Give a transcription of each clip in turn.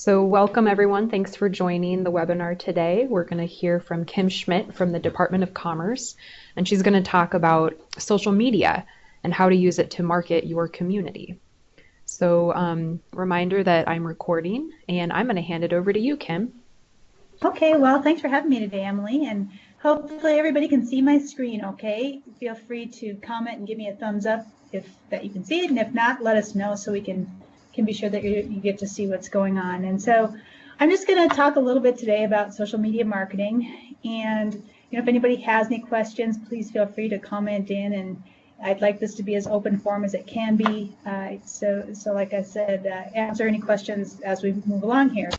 So welcome everyone. Thanks for joining the webinar today. We're going to hear from Kim Schmidt from the Department of Commerce, and she's going to talk about social media and how to use it to market your community. So reminder that I'm recording, and I'm going to hand it over to you, Kim. Okay, well, thanks for having me today, Emily, and hopefully everybody can see my screen okay. Feel free to comment and give me a thumbs up if that you can see it, and if not, let us know so we can be sure that you get to see what's going on. And so I'm just going to talk a little bit today about social media marketing, and if anybody has any questions, please feel free to comment in, and I'd like this to be as open form as it can be. So like I said, answer any questions as we move along here.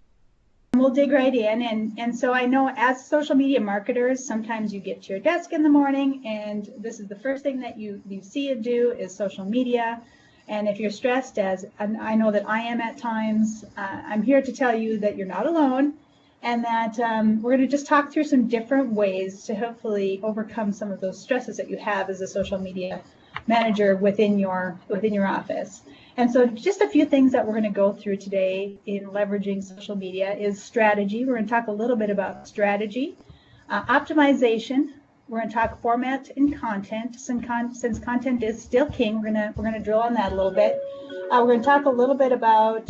We'll dig right in, and so I know as social media marketers, sometimes you get to your desk in the morning and this is the first thing that you see and do is social media. And if you're stressed, as I know that I am at times, I'm here to tell you that you're not alone, and that we're going to just talk through some different ways to hopefully overcome some of those stresses that you have as a social media manager within your office. And so just a few things that we're going to go through today in leveraging social media is strategy. We're going to talk a little bit about strategy, optimization. We're going to talk format and content. Since content is still king, we're going to drill on that a little bit. We're going to talk a little bit about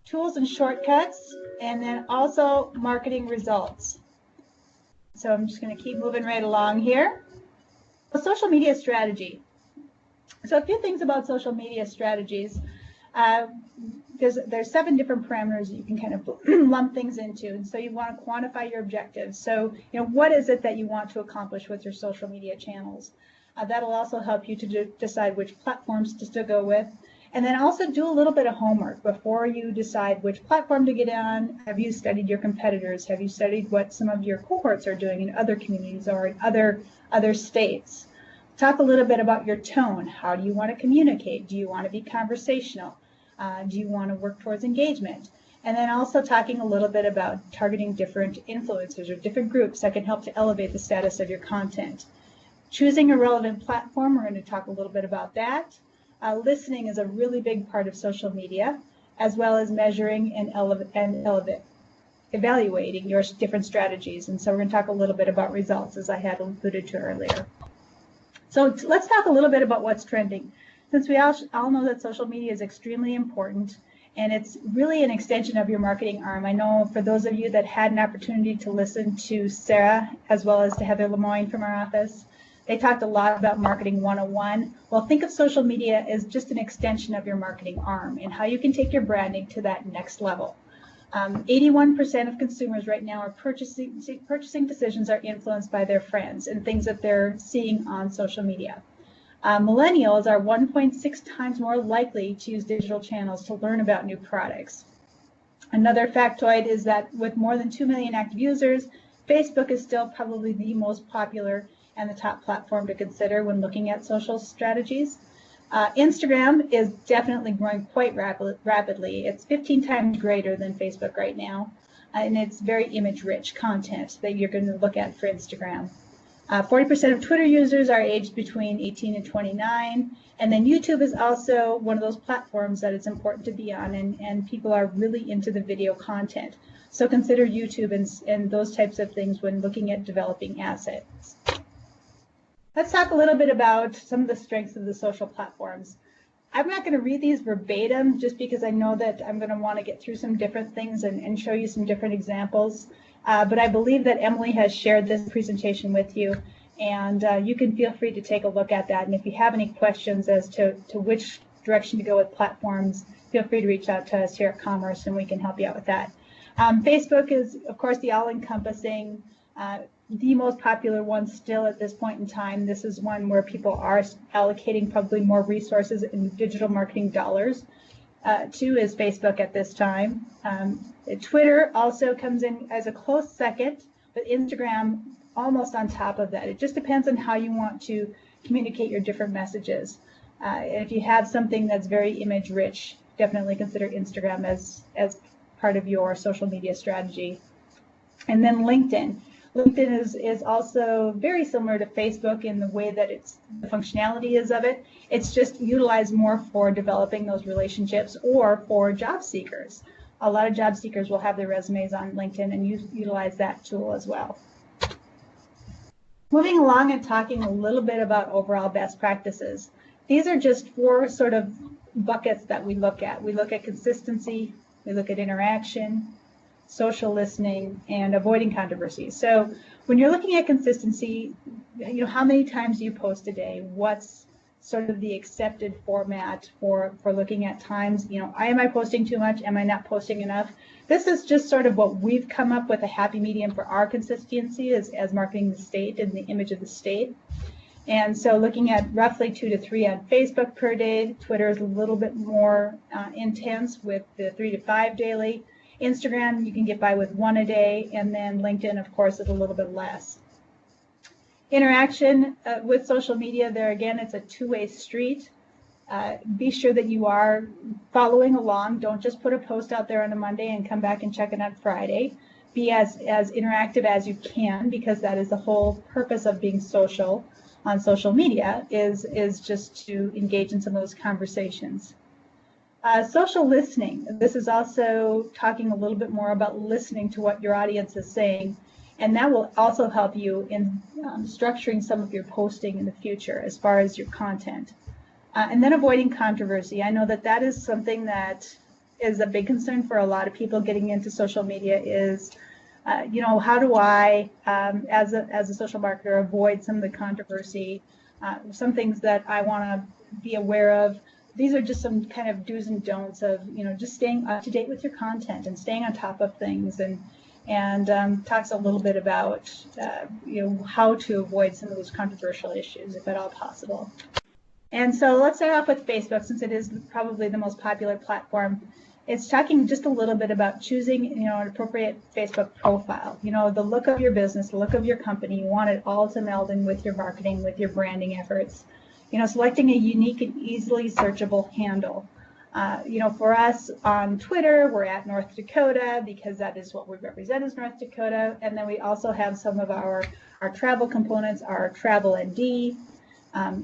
tools and shortcuts, and then also marketing results. So I'm just going to keep moving right along here. Social media strategy. So a few things about social media strategies. There's 7 different parameters that you can kind of lump things into, and so you want to quantify your objectives. So what is it that you want to accomplish with your social media channels? That'll also help you to decide which platforms to go with, and then also do a little bit of homework before you decide which platform to get on. Have you studied your competitors? Have you studied what some of your cohorts are doing in other communities or in other states? Talk a little bit about your tone. How do you want to communicate? Do you want to be conversational? Do you want to work towards engagement? And then also talking a little bit about targeting different influencers or different groups that can help to elevate the status of your content. Choosing a relevant platform, we're going to talk a little bit about that. Listening is a really big part of social media, as well as measuring and evaluating your different strategies. And so we're going to talk a little bit about results, as I had alluded to earlier. So let's talk a little bit about what's trending. Since we all know that social media is extremely important, and it's really an extension of your marketing arm. I know for those of you that had an opportunity to listen to Sarah as well as to Heather Lemoyne from our office, they talked a lot about marketing 101. Well, think of social media as just an extension of your marketing arm and how you can take your branding to that next level. 81% of consumers right now are purchasing decisions are influenced by their friends and things that they're seeing on social media. Millennials are 1.6 times more likely to use digital channels to learn about new products. Another factoid is that with more than 2 million active users, Facebook is still probably the most popular and the top platform to consider when looking at social strategies. Instagram is definitely growing quite rapidly. It's 15 times greater than Facebook right now, and it's very image-rich content that you're going to look at for Instagram. 40% of Twitter users are aged between 18 and 29, and then YouTube is also one of those platforms that it's important to be on, and people are really into the video content. So consider YouTube and those types of things when looking at developing assets. Let's talk a little bit about some of the strengths of the social platforms. I'm not going to read these verbatim just because I know that I'm going to want to get through some different things and show you some different examples. But I believe that Emily has shared this presentation with you, and you can feel free to take a look at that. And if you have any questions as to which direction to go with platforms, feel free to reach out to us here at Commerce, and we can help you out with that. Facebook is, of course, the all-encompassing, the most popular one still at this point in time. This is one where people are allocating probably more resources in digital marketing dollars to is Facebook at this time. Twitter also comes in as a close second, but Instagram almost on top of that. It just depends on how you want to communicate your different messages. If you have something that's very image rich, definitely consider Instagram as part of your social media strategy. And then LinkedIn. LinkedIn is also very similar to Facebook in the way that the functionality is of it. It's just utilized more for developing those relationships or for job seekers. A lot of job seekers will have their resumes on LinkedIn and utilize that tool as well. Moving along and talking a little bit about overall best practices. These are just 4 sort of buckets that we look at. We look at consistency, we look at interaction, social listening, and avoiding controversy. So when you're looking at consistency, how many times do you post a day? What's sort of the accepted format for looking at times? Am I posting too much? Am I not posting enough? This is just sort of what we've come up with, a happy medium for our consistency as marketing the state and the image of the state. And so looking at roughly 2 to 3 on Facebook per day. Twitter is a little bit more intense with the 3 to 5 daily. Instagram, you can get by with 1 a day, and then LinkedIn, of course, is a little bit less. Interaction with social media, there again, it's a two-way street. Be sure that you are following along. Don't just put a post out there on a Monday and come back and check it on Friday. Be as interactive as you can, because that is the whole purpose of being social on social media, is just to engage in some of those conversations. Social listening. This is also talking a little bit more about listening to what your audience is saying, and that will also help you in structuring some of your posting in the future as far as your content. And then avoiding controversy. I know that is something that is a big concern for a lot of people getting into social media is, how do I, as a social marketer, avoid some of the controversy, some things that I want to be aware of. These are just some kind of do's and don'ts of, just staying up to date with your content and staying on top of things, and talks a little bit about, how to avoid some of those controversial issues, if at all possible. And so let's start off with Facebook, since it is probably the most popular platform. It's talking just a little bit about choosing, an appropriate Facebook profile. The look of your business, the look of your company, you want it all to meld in with your marketing, with your branding efforts. Selecting a unique and easily searchable handle. For us on Twitter, we're at North Dakota, because that is what we represent as North Dakota. And then we also have some of our travel components, our Travel ND,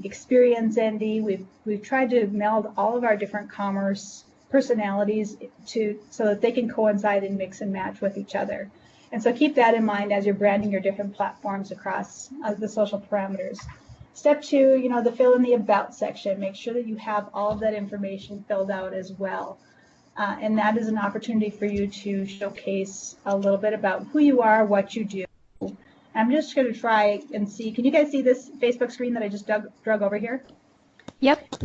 Experience ND. We've tried to meld all of our different commerce personalities so that they can coincide and mix and match with each other. And so keep that in mind as you're branding your different platforms across the social parameters. Step 2, the fill in the about section. Make sure that you have all of that information filled out as well. And that is an opportunity for you to showcase a little bit about who you are, what you do. I'm just going to try and see. Can you guys see this Facebook screen that I just drug over here? Yep.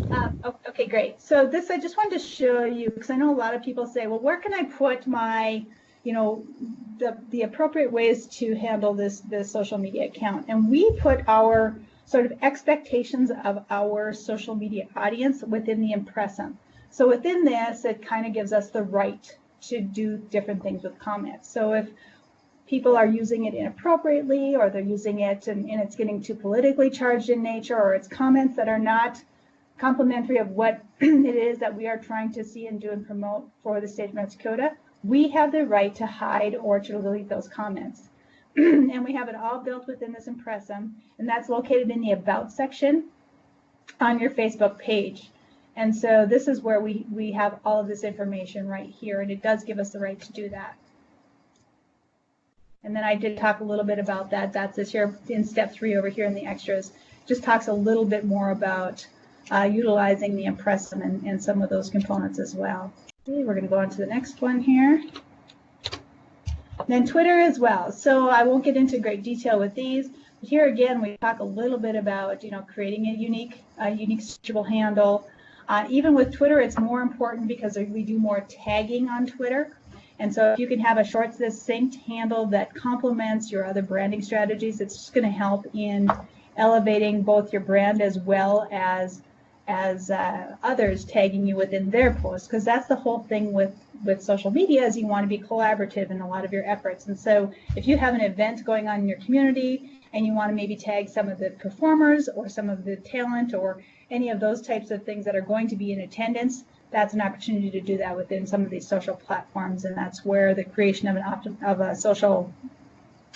Okay, great. So this I just wanted to show you, because I know a lot of people say, well, where can I put my, the appropriate ways to handle this social media account? And we put our sort of expectations of our social media audience within the impressum. So within this, it kind of gives us the right to do different things with comments. So if people are using it inappropriately, or they're using it and it's getting too politically charged in nature, or it's comments that are not complimentary of what it is that we are trying to see and do and promote for the state of North Dakota, we have the right to hide or to delete those comments. And we have it all built within this impressum, and that's located in the About section on your Facebook page. And so this is where we have all of this information right here, and it does give us the right to do that. And then I did talk a little bit about that. That's this here in step 3 over here in the extras. Just talks a little bit more about utilizing the impressum and some of those components as well. Okay, we're going to go on to the next one here. Then Twitter as well. So I won't get into great detail with these, but here again we talk a little bit about creating a unique searchable handle. Even with Twitter, it's more important because we do more tagging on Twitter. And so if you can have a short, succinct handle that complements your other branding strategies, it's just going to help in elevating both your brand as well as others tagging you within their posts, because that's the whole thing with social media, is you want to be collaborative in a lot of your efforts. And so if you have an event going on in your community and you want to maybe tag some of the performers or some of the talent or any of those types of things that are going to be in attendance, that's an opportunity to do that within some of these social platforms. And that's where the creation of a social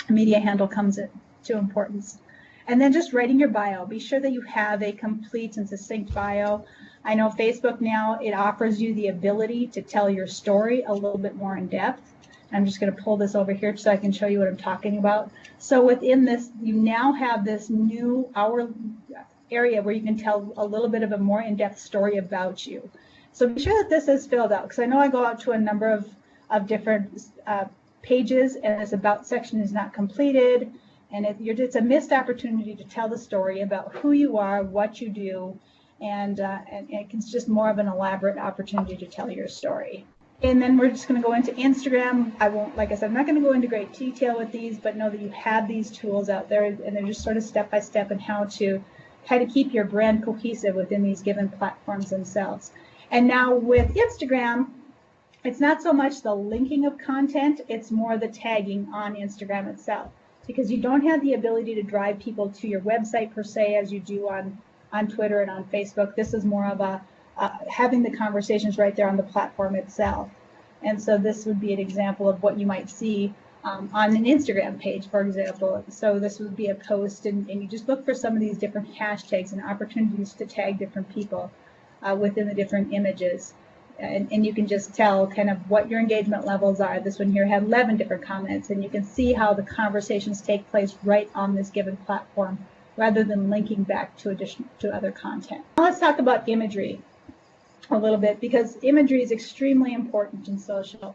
media handle comes into importance. And then just writing your bio. Be sure that you have a complete and succinct bio. I know Facebook now, it offers you the ability to tell your story a little bit more in depth. I'm just going to pull this over here so I can show you what I'm talking about. So within this, you now have this new area where you can tell a little bit of a more in-depth story about you. So be sure that this is filled out, because I know I go out to a number of different pages and this about section is not completed, and it's a missed opportunity to tell the story about who you are, what you do, and it's just more of an elaborate opportunity to tell your story. And then we're just going to go into Instagram. I won't, like I said, I'm not going to go into great detail with these, but know that you have these tools out there, and they're just sort of step by step in how to keep your brand cohesive within these given platforms themselves. And now with Instagram, it's not so much the linking of content, it's more the tagging on Instagram itself, because you don't have the ability to drive people to your website per se as you do on Twitter and on Facebook. This is more of a having the conversations right there on the platform itself. And so this would be an example of what you might see on an Instagram page, for example. So this would be a post, and you just look for some of these different hashtags and opportunities to tag different people within the different images. And you can just tell kind of what your engagement levels are. This one here had 11 different comments, and you can see how the conversations take place right on this given platform rather than linking back to other content. Now let's talk about imagery a little bit, because imagery is extremely important in social.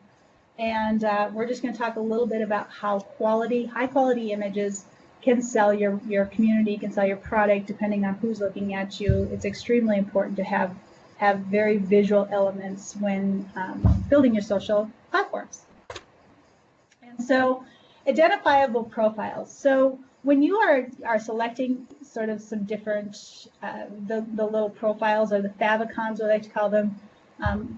And we're just going to talk a little bit about how high quality images can sell your community, can sell your product, depending on who's looking at you. It's extremely important to have very visual elements when building your social platforms. And so identifiable profiles. So when you are selecting sort of some different, the little profiles, or the favicons, I like to call them,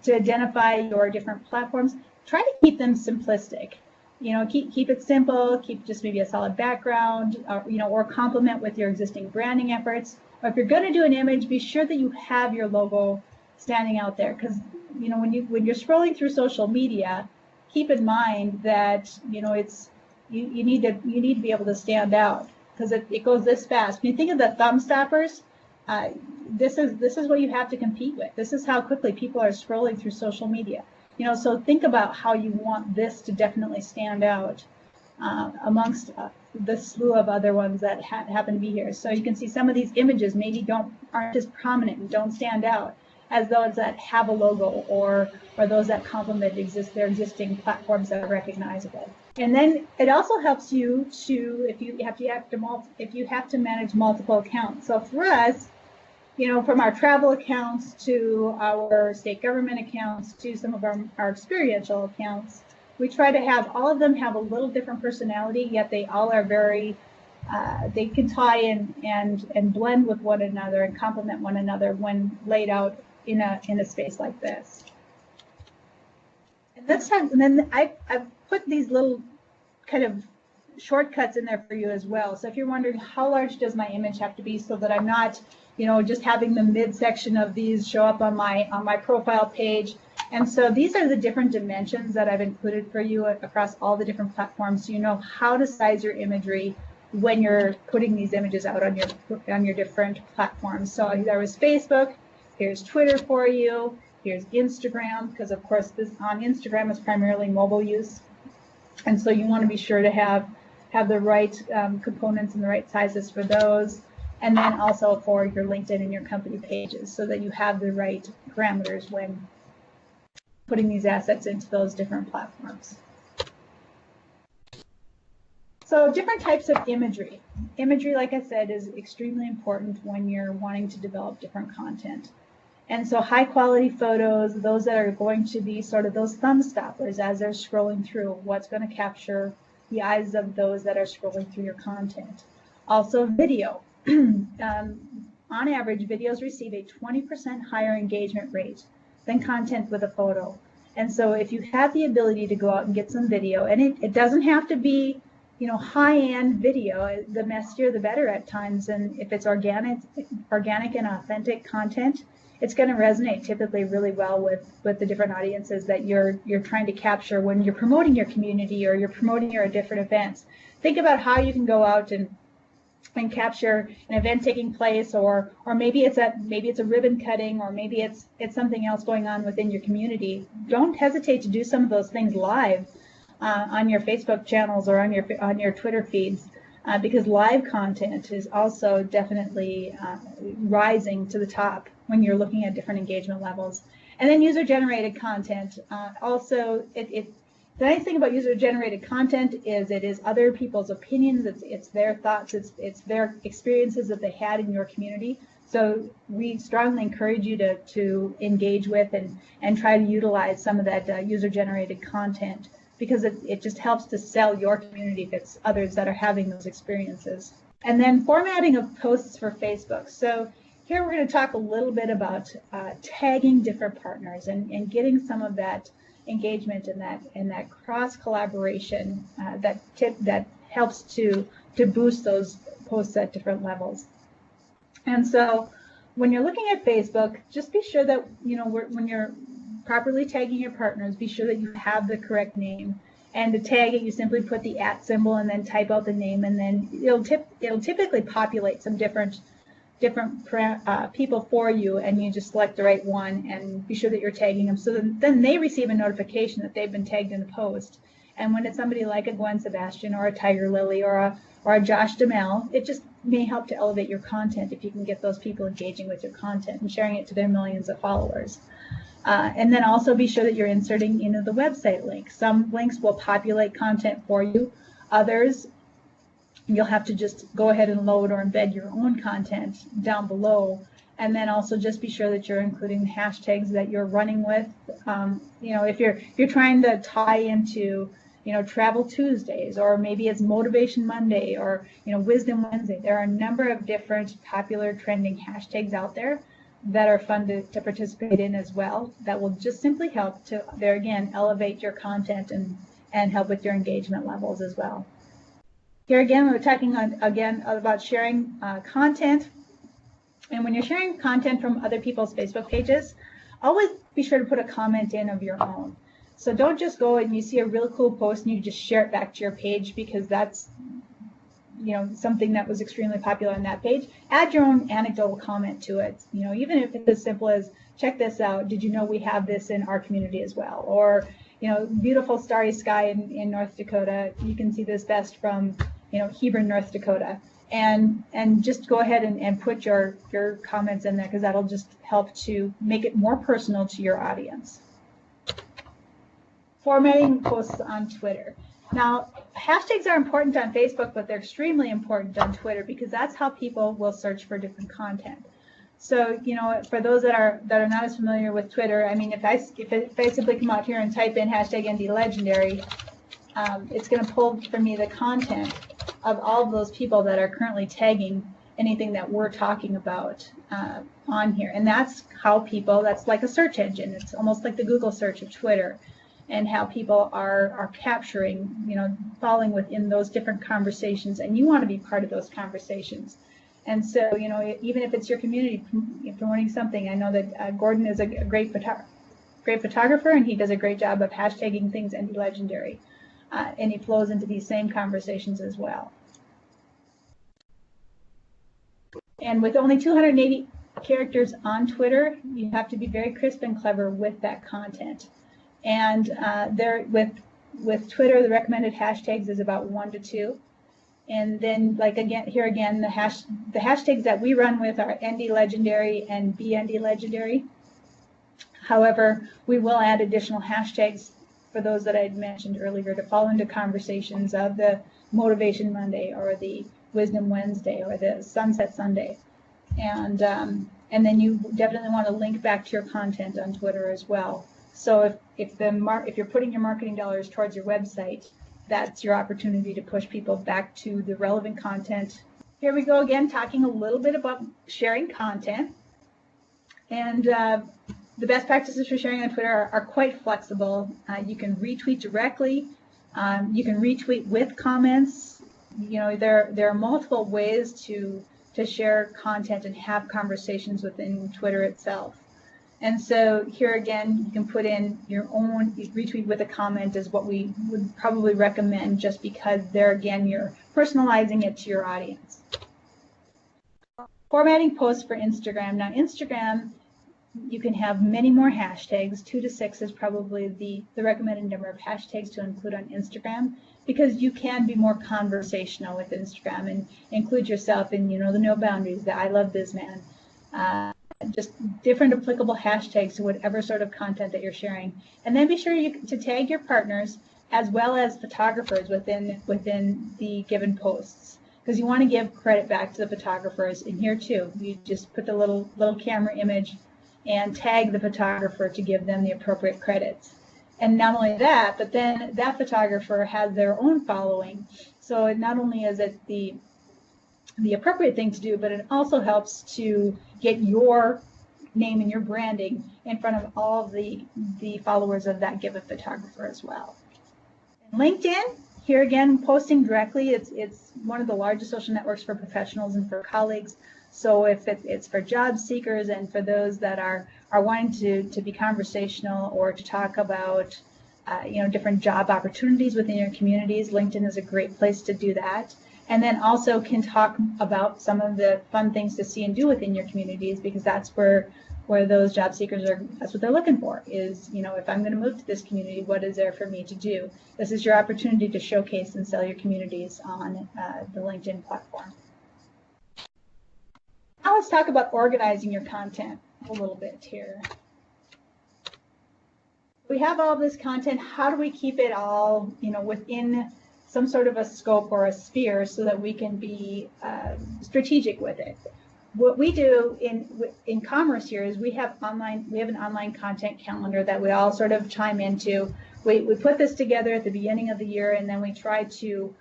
to identify your different platforms, try to keep them simplistic. Keep it simple, keep just maybe a solid background, or complement with your existing branding efforts. Or if you're going to do an image, be sure that you have your logo standing out there, because when you're scrolling through social media, keep in mind that you need to be able to stand out, because it goes this fast. When you think of the thumb stoppers, this is what you have to compete with. This is how quickly people are scrolling through social media. So think about how you want this to definitely stand out amongst the slew of other ones that happen to be here. So you can see some of these images maybe aren't as prominent and don't stand out as those that have a logo, or those that complement their existing platforms that are recognizable. And then it also helps you to, if you have to manage multiple accounts. So for us, from our travel accounts to our state government accounts to some of our experiential accounts, we try to have all of them have a little different personality, yet they all are very, they can tie in and blend with one another and complement one another when laid out in a space like this. And then I've put these little kind of shortcuts in there for you as well. So if you're wondering how large does my image have to be, so that I'm not, just having the midsection of these show up on my profile page. And so these are the different dimensions that I've included for you across all the different platforms, so you know how to size your imagery when you're putting these images out on your different platforms. So there was Facebook, here's Twitter for you, here's Instagram, because of course this on Instagram is primarily mobile use. And so you want to be sure to have the right components and the right sizes for those. And then also for your LinkedIn and your company pages, so that you have the right parameters when putting these assets into those different platforms. So different types of imagery. Imagery, like I said, is extremely important when you're wanting to develop different content. And so high quality photos, those that are going to be sort of those thumb stoppers as they're scrolling through, what's going to capture the eyes of those that are scrolling through your content. Also video. On average, videos receive a 20% higher engagement rate than content with a photo. And so if you have the ability to go out and get some video, and it doesn't have to be, high-end video, the messier the better at times. And if it's organic and authentic content, it's going to resonate typically really well with the different audiences that you're trying to capture when you're promoting your community or you're promoting your different events. Think about how you can go out and capture an event taking place, or maybe it's a ribbon cutting, or maybe it's something else going on within your community. Don't hesitate to do some of those things live on your Facebook channels or on your Twitter feeds, because live content is also definitely rising to the top when you're looking at different engagement levels. And then user-generated content. Also, the nice thing about user-generated content is it is other people's opinions, it's their thoughts, it's their experiences that they had in your community. So we strongly encourage you to engage with and try to utilize some of that user-generated content, because it just helps to sell your community if it's others that are having those experiences. And then formatting of posts for Facebook. So here we're going to talk a little bit about tagging different partners and getting some of that engagement and that cross collaboration that helps to boost those posts at different levels. And so when you're looking at Facebook, just be sure that when you're properly tagging your partners, be sure that you have the correct name. And to tag it, you simply put the @ symbol and then type out the name, and then it'll typically populate some different people for you, and you just select the right one and be sure that you're tagging them, so then they receive a notification that they've been tagged in a post. And when it's somebody like a Gwen Sebastian or a Tiger Lily or a Josh Duhamel, it just may help to elevate your content if you can get those people engaging with your content and sharing it to their millions of followers. And then also be sure that you're inserting the website link. Some links will populate content for you. Others, you'll have to just go ahead and load or embed your own content down below. And then also just be sure that you're including the hashtags that you're running with. If you're trying to tie into Travel Tuesdays, or maybe it's Motivation Monday, or Wisdom Wednesday, there are a number of different popular trending hashtags out there that are fun to participate in as well, that will just simply help to, there again, elevate your content and help with your engagement levels as well. Here again, we're talking again about sharing content. And when you're sharing content from other people's Facebook pages, always be sure to put a comment in of your own. So don't just go and you see a really cool post and you just share it back to your page because that's something that was extremely popular on that page. Add your own anecdotal comment to it. Even if it's as simple as, check this out, did you know we have this in our community as well? Or beautiful starry sky in North Dakota, you can see this best from Hebron, North Dakota. And just go ahead and put your comments in there, because that'll just help to make it more personal to your audience. Formatting posts on Twitter. Now, hashtags are important on Facebook, but they're extremely important on Twitter, because that's how people will search for different content. So, for those that are not as familiar with Twitter, I mean, if I simply come out here and type in #NDLegendary, it's going to pull for me the content of all of those people that are currently tagging anything that we're talking about on here. And that's how that's like a search engine. It's almost like the Google search of Twitter, and how people are capturing, falling within those different conversations, and you want to be part of those conversations. And so, even if it's your community promoting something, I know that Gordon is a great photographer, and he does a great job of hashtagging things #NDLegendary, and he flows into these same conversations as well. And with only 280 characters on Twitter, you have to be very crisp and clever with that content. And with Twitter, the recommended hashtags is about 1 to 2. And then, the hashtags that we run with are #NDLegendary and #BNDLegendary. However, we will add additional hashtags for those that I had mentioned earlier to fall into conversations of the Motivation Monday, or the Wisdom Wednesday, or the Sunset Sunday. And then you definitely want to link back to your content on Twitter as well. So if you're putting your marketing dollars towards your website, that's your opportunity to push people back to the relevant content. Here we go again, talking a little bit about sharing content. And the best practices for sharing on Twitter are quite flexible. You can retweet directly. You can retweet with comments. There are multiple ways to share content and have conversations within Twitter itself. And so here again, you can put in your own retweet with a comment is what we would probably recommend, just because there again, you're personalizing it to your audience. Formatting posts for Instagram. Now Instagram, you can have many more hashtags. 2 to 6 is probably the recommended number of hashtags to include on Instagram, because you can be more conversational with Instagram and include yourself in, the no boundaries, the I love this man. Just different applicable hashtags to whatever sort of content that you're sharing. And then be sure to tag your partners as well as photographers within the given posts, because you want to give credit back to the photographers in here too. You just put the little camera image and tag the photographer to give them the appropriate credits. And not only that, but then that photographer has their own following. So not only is it the appropriate thing to do, but it also helps to get your name and your branding in front of all the followers of that given photographer as well. And LinkedIn, here again, posting directly, it's one of the largest social networks for professionals and for colleagues. So if it's for job seekers and for those that are wanting to be conversational or to talk about different job opportunities within your communities, LinkedIn is a great place to do that. And then also can talk about some of the fun things to see and do within your communities, because that's where those job seekers that's what they're looking for is, if I'm going to move to this community, what is there for me to do? This is your opportunity to showcase and sell your communities on the LinkedIn platform. Now let's talk about organizing your content a little bit here. We have all this content. How do we keep it all, within some sort of a scope or a sphere so that we can be strategic with it? What we do in Commerce here is we have an online content calendar that we all sort of chime into. We put this together at the beginning of the year, and then we try to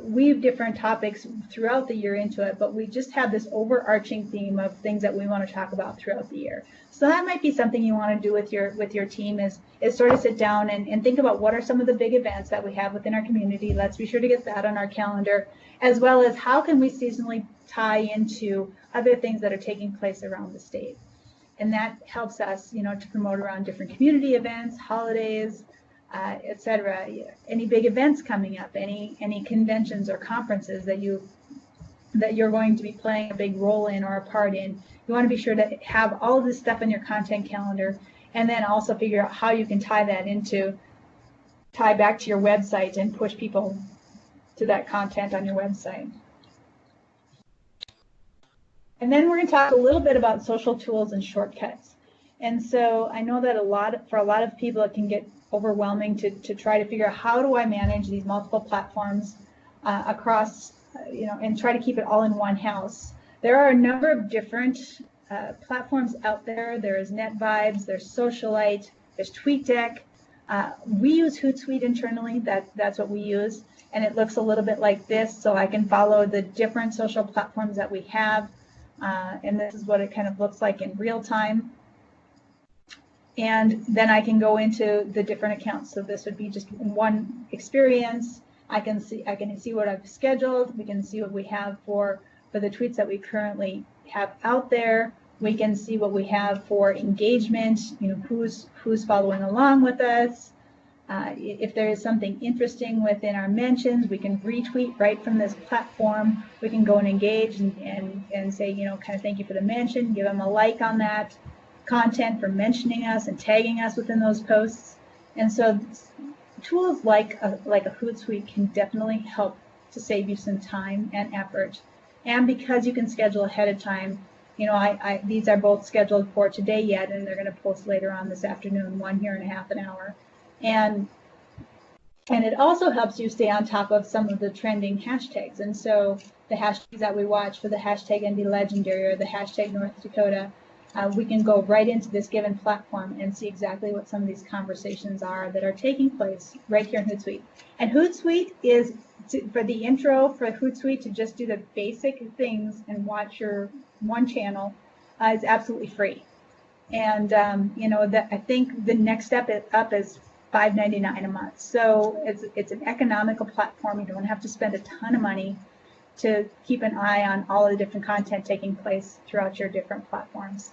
weave different topics throughout the year into it, but we just have this overarching theme of things that we want to talk about throughout the year. So that might be something you want to do with your team is sort of sit down and think about what are some of the big events that we have within our community. Let's be sure to get that on our calendar, as well as how can we seasonally tie into other things that are taking place around the state. And that helps us, to promote around different community events, holidays, etc. Any big events coming up, any conventions or conferences that you're going to be playing a big role in or a part in. You want to be sure to have all of this stuff in your content calendar, and then also figure out how you can tie back to your website and push people to that content on your website. And then we're going to talk a little bit about social tools and shortcuts. And so I know that for a lot of people it can get overwhelming to try to figure out how do I manage these multiple platforms across, and try to keep it all in one house. There are a number of different platforms out there. There's NetVibes, there's Socialite, there's TweetDeck. We use Hootsuite internally. That's what we use, and it looks a little bit like this. So I can follow the different social platforms that we have, and this is what it kind of looks like in real time. And then I can go into the different accounts. So this would be just one experience. I can see what I've scheduled. We can see what we have for the tweets that we currently have out there. We can see what we have for engagement, who's following along with us. If there is something interesting within our mentions, we can retweet right from this platform. We can go and engage and say, kind of thank you for the mention, give them a like on that content for mentioning us and tagging us within those posts. And so tools like a Hootsuite can definitely help to save you some time and effort. And because you can schedule ahead of time, these are both scheduled for today yet, and they're going to post later on this afternoon, one here in a half an hour. And it also helps you stay on top of some of the trending hashtags. And so the hashtags that we watch for the hashtag #NDLegendary or the hashtag North Dakota, we can go right into this given platform and see exactly what some of these conversations are that are taking place right here in Hootsuite. And Hootsuite is, for the intro for Hootsuite, to just do the basic things and watch your one channel is absolutely free. And I think the next step up is $5.99 a month. So it's an economical platform. You don't have to spend a ton of money to keep an eye on all of the different content taking place throughout your different platforms.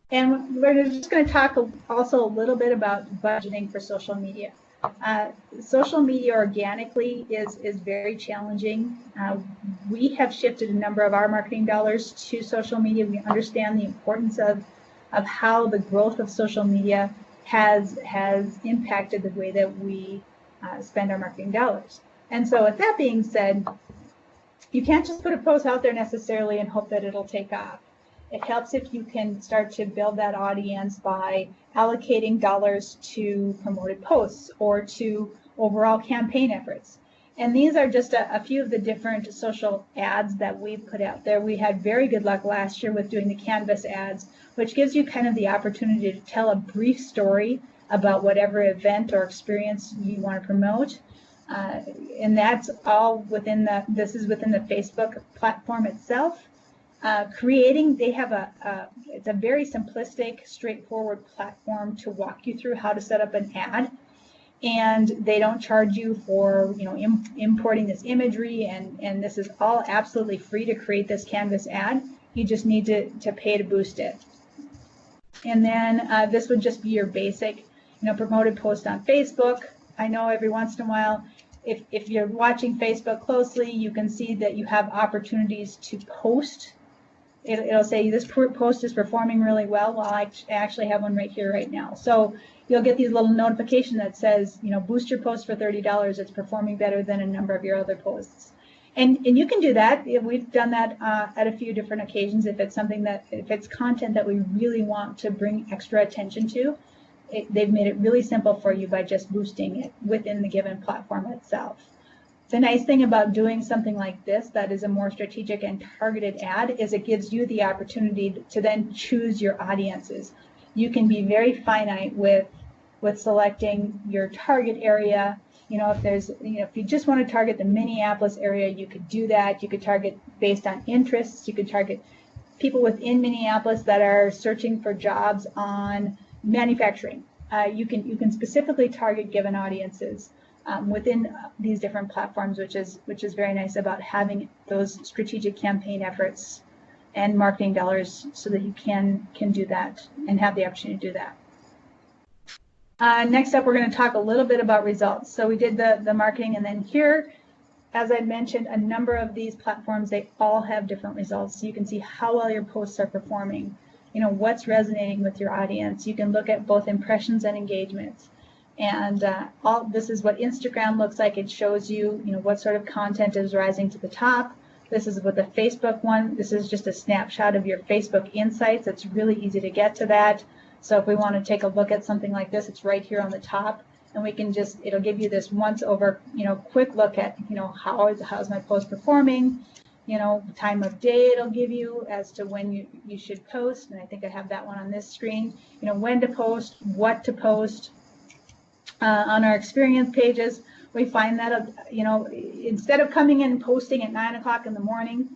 And we're just going to talk also a little bit about budgeting for social media. Social media organically is very challenging. We have shifted a number of our marketing dollars to social media. We understand the importance of how the growth of social media has impacted the way that we spend our marketing dollars. And so with that being said, you can't just put a post out there necessarily and hope that it'll take off. It helps if you can start to build that audience by allocating dollars to promoted posts or to overall campaign efforts. And these are just a few of the different social ads that we've put out there. We had very good luck last year with doing the Canvas ads, which gives you kind of the opportunity to tell a brief story about whatever event or experience you want to promote. And that's all within this is within the Facebook platform itself. They have it's a very simplistic, straightforward platform to walk you through how to set up an ad. And they don't charge you for, importing this imagery, and this is all absolutely free to create this Canvas ad. You just need to pay to boost it. And then this would just be your basic, promoted post on Facebook. I know every once in a while, if you're watching Facebook closely, you can see that you have opportunities to post. It'll say this post is performing really well. Well, I actually have one right here right now. So you'll get these little notification that says, boost your post for $30. It's performing better than a number of your other posts. And you can do that. We've done that at a few different occasions. If it's content that we really want to bring extra attention to, they've made it really simple for you by just boosting it within the given platform itself. The nice thing about doing something like this that is a more strategic and targeted ad is it gives you the opportunity to then choose your audiences. You can be very finite with selecting your target area. If you just want to target the Minneapolis area, you could do that. You could target based on interests. You could target people within Minneapolis that are searching for jobs on manufacturing. You can specifically target given audiences within these different platforms, which is very nice about having those strategic campaign efforts and marketing dollars so that you can do that and have the opportunity to do that. Next up, we're going to talk a little bit about results. So we did the marketing, and then here, as I mentioned, a number of these platforms, they all have different results. So you can see how well your posts are performing, what's resonating with your audience. You can look at both impressions and engagements. And this is what Instagram looks like. It shows you, what sort of content is rising to the top. This is what the Facebook one. This is just a snapshot of your Facebook insights. It's really easy to get to that. So if we want to take a look at something like this, it's right here on the top, and we can it'll give you this once over, quick look at, how's my post performing, time of day it'll give you as to when you should post. And I think I have that one on this screen, when to post, what to post. On our experience pages, we find that, instead of coming in and posting at 9 o'clock in the morning,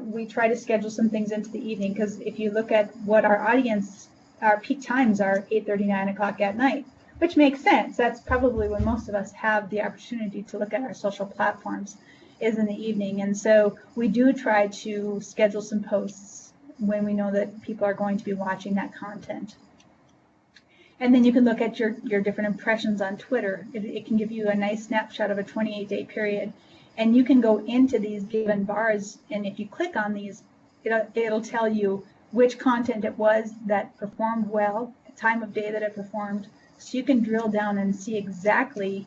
we try to schedule some things into the evening, because if you look at what our peak times are 8:30, 9 o'clock at night, which makes sense. That's probably when most of us have the opportunity to look at our social platforms, is in the evening. And so we do try to schedule some posts when we know that people are going to be watching that content. And then you can look at your different impressions on Twitter. It can give you a nice snapshot of a 28-day period. And you can go into these given bars, and if you click on these, it'll tell you which content it was that performed well, time of day that it performed. So you can drill down and see exactly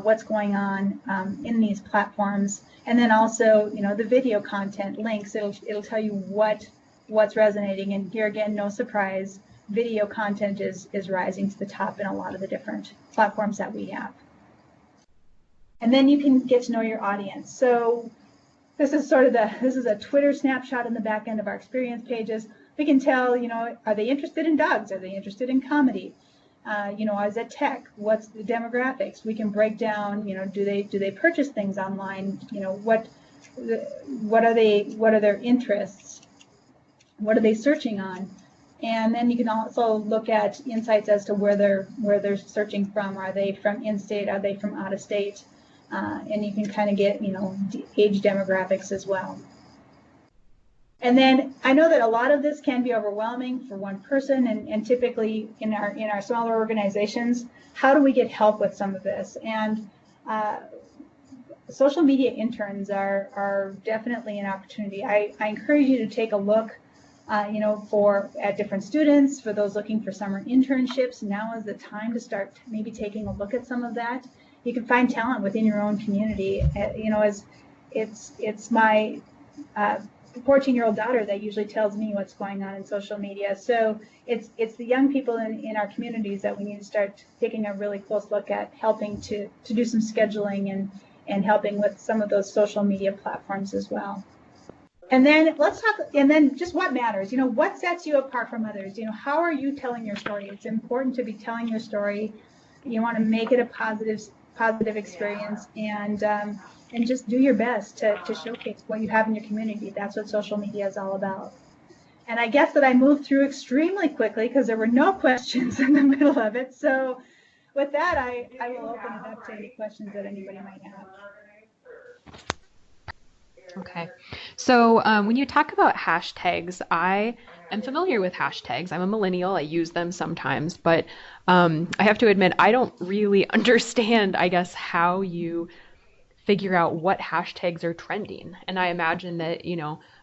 what's going on in these platforms. And then also, the video content links, it'll tell you what's resonating. And here again, no surprise, video content is rising to the top in a lot of the different platforms that we have. And then you can get to know your audience. So this is a Twitter snapshot in the back end of our experience pages. We can tell, are they interested in dogs? Are they interested in comedy? Is it tech? What's the demographics? We can break down, do they purchase things online? What are their interests? What are they searching on? And then you can also look at insights as to where they're searching from. Are they from in-state? Are they from out-of-state? And you can kind of get, age demographics as well. And then I know that a lot of this can be overwhelming for one person, and typically in our smaller organizations, how do we get help with some of this? And social media interns are definitely an opportunity. I encourage you to take a look, at different students, for those looking for summer internships. Now is the time to start maybe taking a look at some of that. You can find talent within your own community. As it's my 14-year-old daughter that usually tells me what's going on in social media. So it's the young people in our communities that we need to start taking a really close look at, helping to do some scheduling and helping with some of those social media platforms as well. And then let's talk, and then just what matters, what sets you apart from others? How are you telling your story? It's important to be telling your story. You want to make it a positive experience, and just do your best to showcase what you have in your community. That's what social media is all about. And I guess that I moved through extremely quickly because there were no questions in the middle of it. So with that, I will open it up to any questions that anybody might have. Okay. So when you talk about hashtags, I am familiar with hashtags. I'm a millennial. I use them sometimes, but I have to admit, I don't really understand, I guess, how you figure out what hashtags are trending. And I imagine that,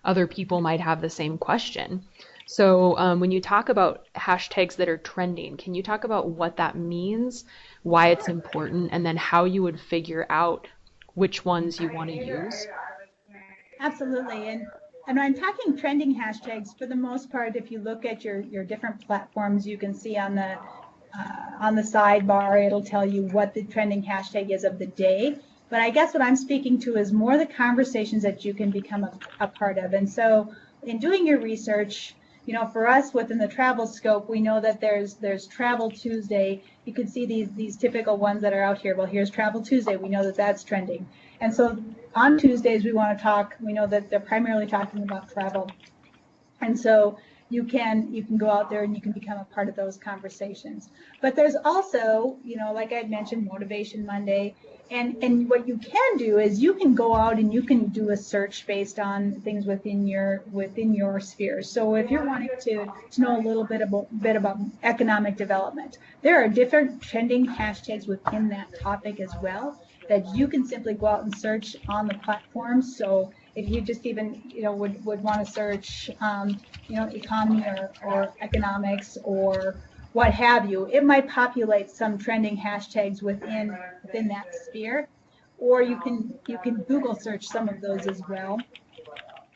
other people might have the same question. So when you talk about hashtags that are trending, can you talk about what that means, why it's important, and then how you would figure out which ones you want to use? Absolutely. And I'm talking trending hashtags for the most part. If you look at your different platforms, you can see on the sidebar, it'll tell you what the trending hashtag is of the day. But I guess what I'm speaking to is more the conversations that you can become a part of. And so in doing your research, for us within the travel scope, we know that there's Travel Tuesday. You can see these typical ones that are out here. Well, here's Travel Tuesday. We know that that's trending. And so on Tuesdays, we want to talk. We know that they're primarily talking about travel. And so you can go out there and you can become a part of those conversations. But there's also, like I mentioned, Motivation Monday. And what you can do is you can go out and you can do a search based on things within your sphere. So if you're wanting to know a little bit about economic development, there are different trending hashtags within that topic as well that you can simply go out and search on the platform. So if you just even would want to search economy or economics or what have you, it might populate some trending hashtags within that sphere, or you can Google search some of those as well.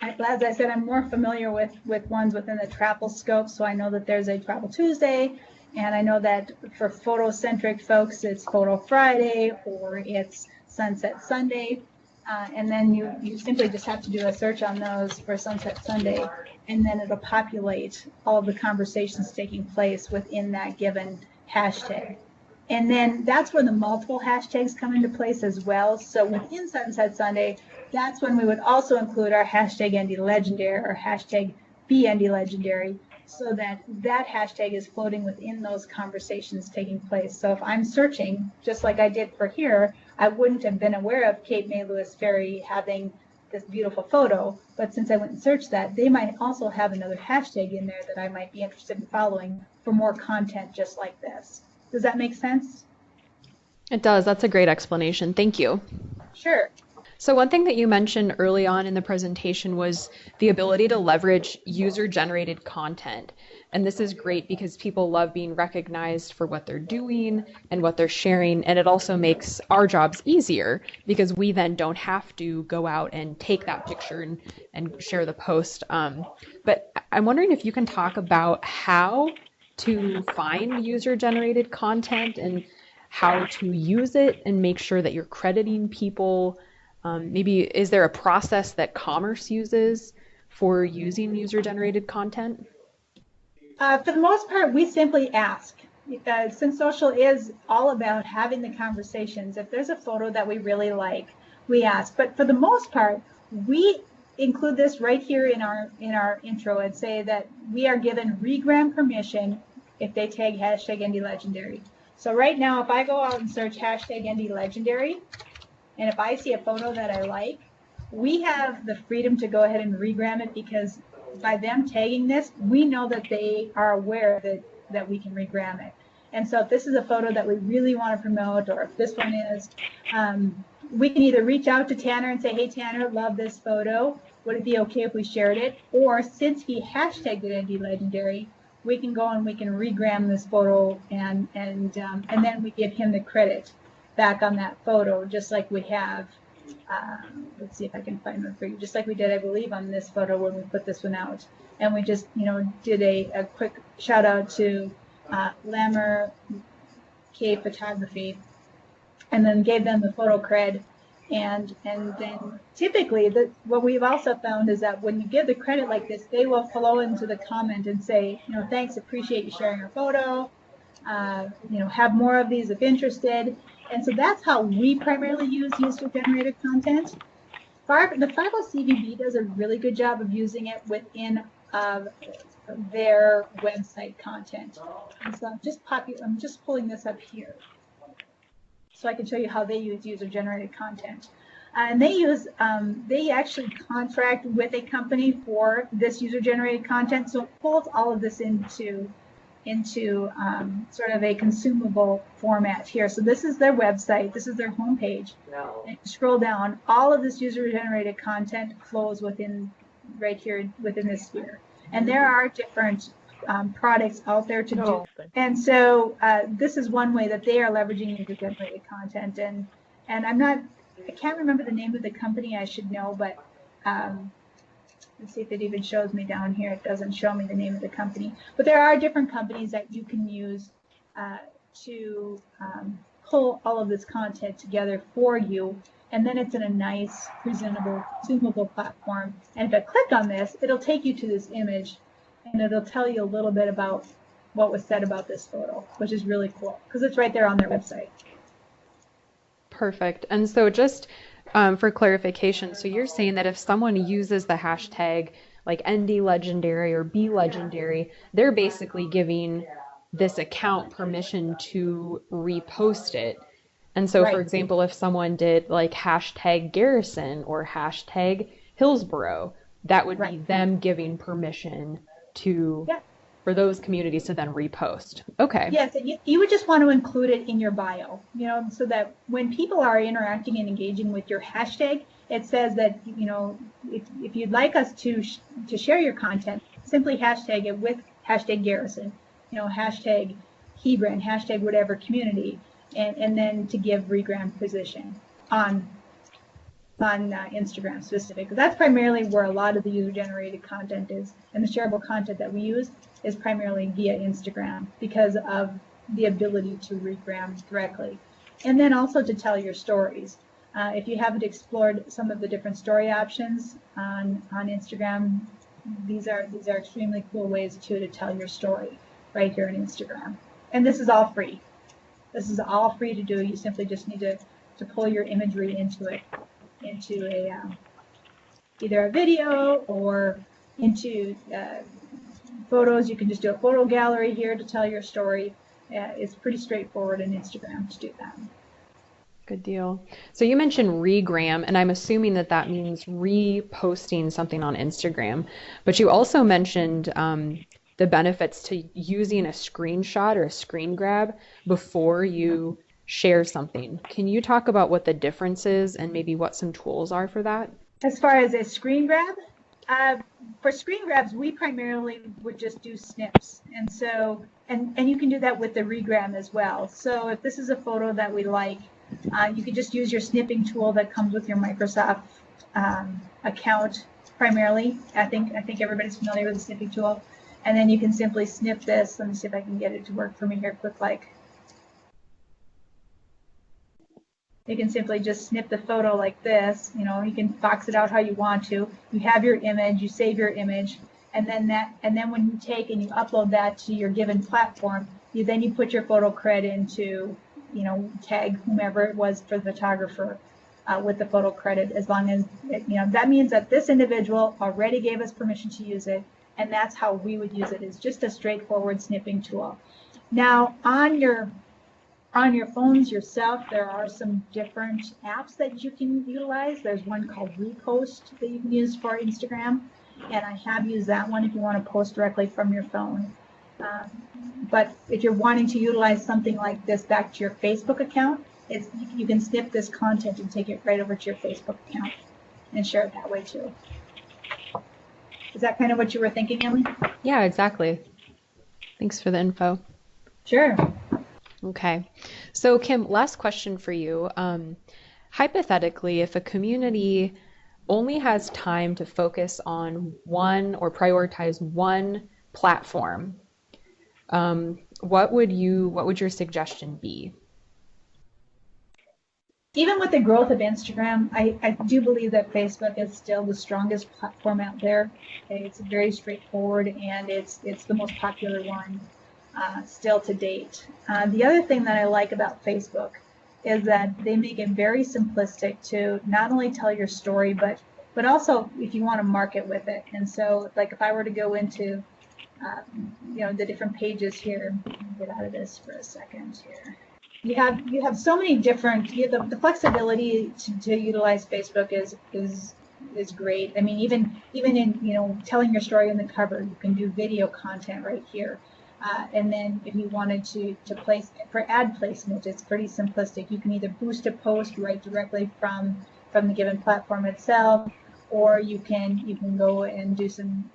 As I said, I'm more familiar with ones within the travel scope, so I know that there's a Travel Tuesday, and I know that for photo-centric folks, it's Photo Friday or it's Sunset Sunday. And then you simply just have to do a search on those for Sunset Sunday, and then it'll populate all of the conversations taking place within that given hashtag. And then that's where the multiple hashtags come into place as well. So within Sunset Sunday, that's when we would also include our hashtag ND Legendary or hashtag BND Legendary, so that hashtag is floating within those conversations taking place. So if I'm searching, just like I did for here, I wouldn't have been aware of Cape May Lewis Ferry having this beautiful photo, but since I went and searched that, they might also have another hashtag in there that I might be interested in following for more content just like this. Does that make sense? It does. That's a great explanation. Thank you. Sure. So one thing that you mentioned early on in the presentation was the ability to leverage user-generated content. And this is great because people love being recognized for what they're doing and what they're sharing. And it also makes our jobs easier because we then don't have to go out and take that picture and share the post. But I'm wondering if you can talk about how to find user-generated content and how to use it and make sure that you're crediting people. Maybe is there a process that Commerce uses for using user-generated content? For the most part, we simply ask. Since social is all about having the conversations, if there's a photo that we really like, we ask. But for the most part, we include this right here in our intro and say that we are given regram permission if they tag hashtag ND Legendary. So right now, if I go out and search hashtag ND Legendary, and if I see a photo that I like, we have the freedom to go ahead and regram it because by them tagging this, we know that they are aware that we can regram it. And so if this is a photo that we really want to promote, or if this one is, we can either reach out to Tanner and say, hey, Tanner, love this photo. Would it be okay if we shared it? Or since he hashtagged it Indie Legendary, we can go and we can regram this photo and then we give him the credit back on that photo, just like we have. Let's see if I can find one for you. Just like we did, I believe, on this photo when we put this one out. And we just, did a quick shout out to Lammer K Photography, and then gave them the photo cred. And then typically, what we've also found is that when you give the credit like this, they will flow into the comment and say, thanks, appreciate you sharing our photo. Have more of these if interested. And so that's how we primarily use user-generated content. The 50CVB does a really good job of using it within their website content. And so I'm just pulling this up here so I can show you how they use user-generated content. And they actually contract with a company for this user-generated content, so it pulls all of this into sort of a consumable format here. So this is their website, this is their homepage. And you scroll down, all of this user-generated content flows right here within this sphere. And there are different products out there to do. And so this is one way that they are leveraging user-generated content. And I can't remember the name of the company, I should know, but let's see if it even shows me down here. It doesn't show me the name of the company. But there are different companies that you can use to pull all of this content together for you. And then it's in a nice, presentable, consumable platform. And if I click on this, it'll take you to this image, and it'll tell you a little bit about what was said about this photo, which is really cool because it's right there on their website. Perfect. And so just for clarification, so you're saying that if someone uses the hashtag like ND Legendary or B Legendary, they're basically giving this account permission to repost it. And so, for example, if someone did like hashtag Garrison or hashtag Hillsborough, that would be them giving permission to for those communities to then repost. Okay. Yes, you would just want to include it in your bio, so that when people are interacting and engaging with your hashtag, it says that, if you'd like us to share your content, simply hashtag it with hashtag Garrison, hashtag Hebron, hashtag whatever community, and then to give regram position on Instagram specific. That's primarily where a lot of the user-generated content is, and the shareable content that we use is primarily via Instagram because of the ability to regram directly. And then also to tell your stories. If you haven't explored some of the different story options on Instagram, these are extremely cool ways to tell your story right here on Instagram. And this is all free. This is all free to do. You simply just need to pull your imagery into either a video or into photos. You can just do a photo gallery here to tell your story. It's pretty straightforward on Instagram to do that. Good deal. So you mentioned regram, and I'm assuming that means reposting something on Instagram. But you also mentioned the benefits to using a screenshot or a screen grab before you share something. Can you talk about what the difference is and maybe what some tools are for that? As far as a screen grab, for screen grabs, we primarily would just do snips. And so, and you can do that with the regram as well. So if this is a photo that we like, you could just use your snipping tool that comes with your Microsoft account primarily. I think everybody's familiar with the snipping tool. And then you can simply snip this. Let me see if I can get it to work for me here quick like. You can simply just snip the photo like this. You can box it out how you want to. You have your image, you save your image, and then when you take and you upload that to your given platform, you put your photo cred into, tag whomever it was for the photographer with the photo credit, as long as, that means that this individual already gave us permission to use it, and that's how we would use it, is just a straightforward snipping tool. Now, on your On your phones yourself, there are some different apps that you can utilize. There's one called Repost that you can use for Instagram, and I have used that one if you want to post directly from your phone. But if you're wanting to utilize something like this back to your Facebook account, you can snip this content and take it right over to your Facebook account and share it that way too. Is that kind of what you were thinking, Emily? Yeah, exactly. Thanks for the info. Sure. Okay. So Kim, last question for you. Hypothetically, if a community only has time to focus on one or prioritize one platform, what would your suggestion be? Even with the growth of Instagram, I do believe that Facebook is still the strongest platform out there. It's very straightforward, and it's the most popular one still to date. The other thing that I like about Facebook is that they make it very simplistic to not only tell your story, but also if you want to market with it. And so, like if I were to go into the different pages here, get out of this for a second here. You have so many different. The flexibility to utilize Facebook is great. I mean, even in telling your story in the cover, you can do video content right here. And then if you wanted to place for ad placement, it's pretty simplistic. You can either boost a post right directly from the given platform itself, or you can go and do some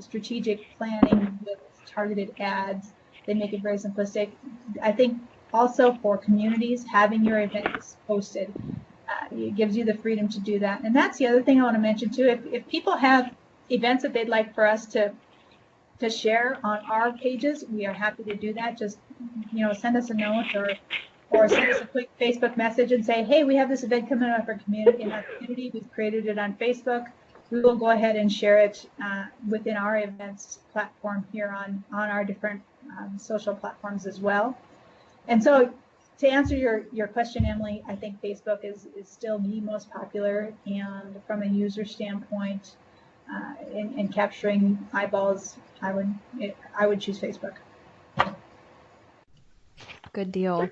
strategic planning with targeted ads. They make it very simplistic. I think also for communities, having your events posted, it gives you the freedom to do that. And that's the other thing I want to mention too. If people have events that they'd like for us to share on our pages, we are happy to do that. Just send us a note or send us a quick Facebook message and say, hey, we have this event coming up in our community. We've created it on Facebook. We will go ahead and share it within our events platform here on our different social platforms as well. And so to answer your question, Emily, I think Facebook is still the most popular, and from a user standpoint, in capturing eyeballs, I would choose Facebook. Good deal.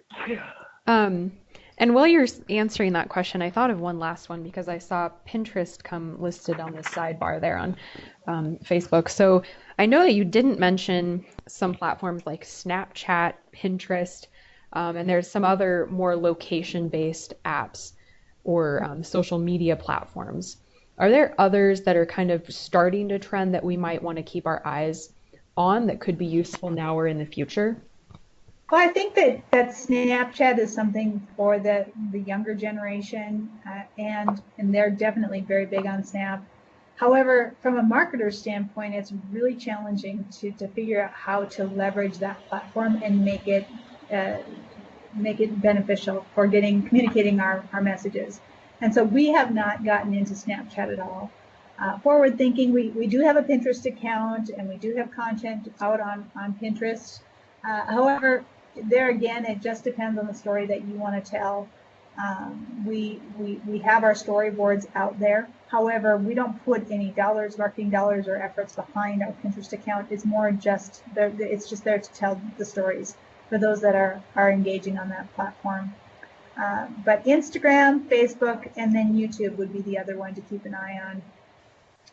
And while you're answering that question, I thought of one last one because I saw Pinterest come listed on the sidebar there on Facebook. So I know that you didn't mention some platforms like Snapchat, Pinterest, and there's some other more location-based apps or social media platforms. Are there others that are kind of starting to trend that we might want to keep our eyes on that could be useful now or in the future? Well, I think that Snapchat is something for the younger generation, and they're definitely very big on Snap. However, from a marketer standpoint, it's really challenging to figure out how to leverage that platform and make it beneficial for communicating our messages. And so we have not gotten into Snapchat at all. Forward thinking, we do have a Pinterest account, and we do have content out on Pinterest. However, there again, it just depends on the story that you want to tell. We have our storyboards out there. However, we don't put any marketing dollars or efforts behind our Pinterest account. It's more just there. It's just there to tell the stories for those that are engaging on that platform. But Instagram, Facebook, and then YouTube would be the other one to keep an eye on,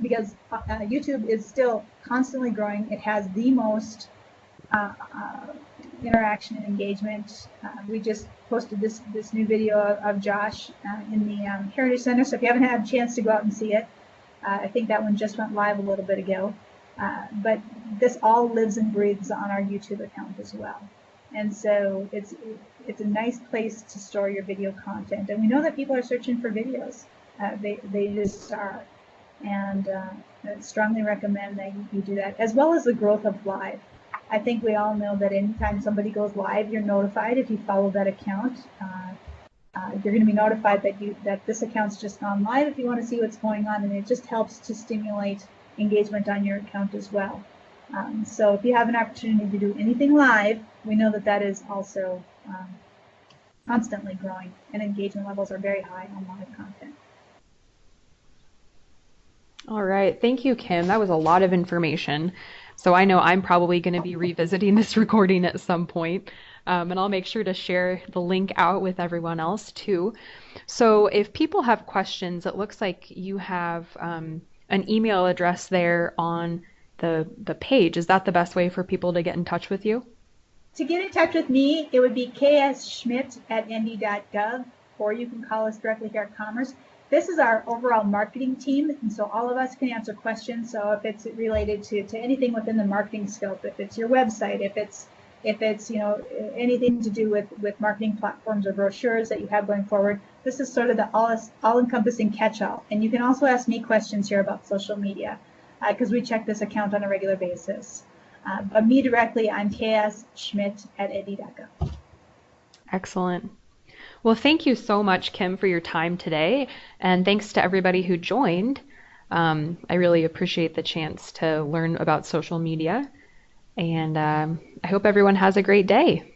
because YouTube is still constantly growing. It has the most interaction and engagement. We just posted this new video of Josh in the Heritage Center, so if you haven't had a chance to go out and see it, I think that one just went live a little bit ago. But this all lives and breathes on our YouTube account as well. And so it's a nice place to store your video content. And we know that people are searching for videos. They just are. And I strongly recommend that you do that, as well as the growth of live. I think we all know that anytime somebody goes live, you're notified if you follow that account. You're going to be notified that this account's just gone live if you want to see what's going on, and it just helps to stimulate engagement on your account as well. So if you have an opportunity to do anything live, we know that is also constantly growing, and engagement levels are very high on live content. All right. Thank you, Kim. That was a lot of information. So I know I'm probably going to be revisiting this recording at some point. And I'll make sure to share the link out with everyone else too. So if people have questions, it looks like you have an email address there on the page. Is that the best way for people to get in touch with you? To get in touch with me, it would be ksschmidt@nd.gov, or you can call us directly here at Commerce. This is our overall marketing team, and so all of us can answer questions. So if it's related to anything within the marketing scope, if it's your website, if it's anything to do with marketing platforms or brochures that you have going forward, this is sort of the all-encompassing catch-all. And you can also ask me questions here about social media, because we check this account on a regular basis. But me directly, I'm ksschmidt@nd.gov. Excellent. Well, thank you so much, Kim, for your time today. And thanks to everybody who joined. I really appreciate the chance to learn about social media. And I hope everyone has a great day.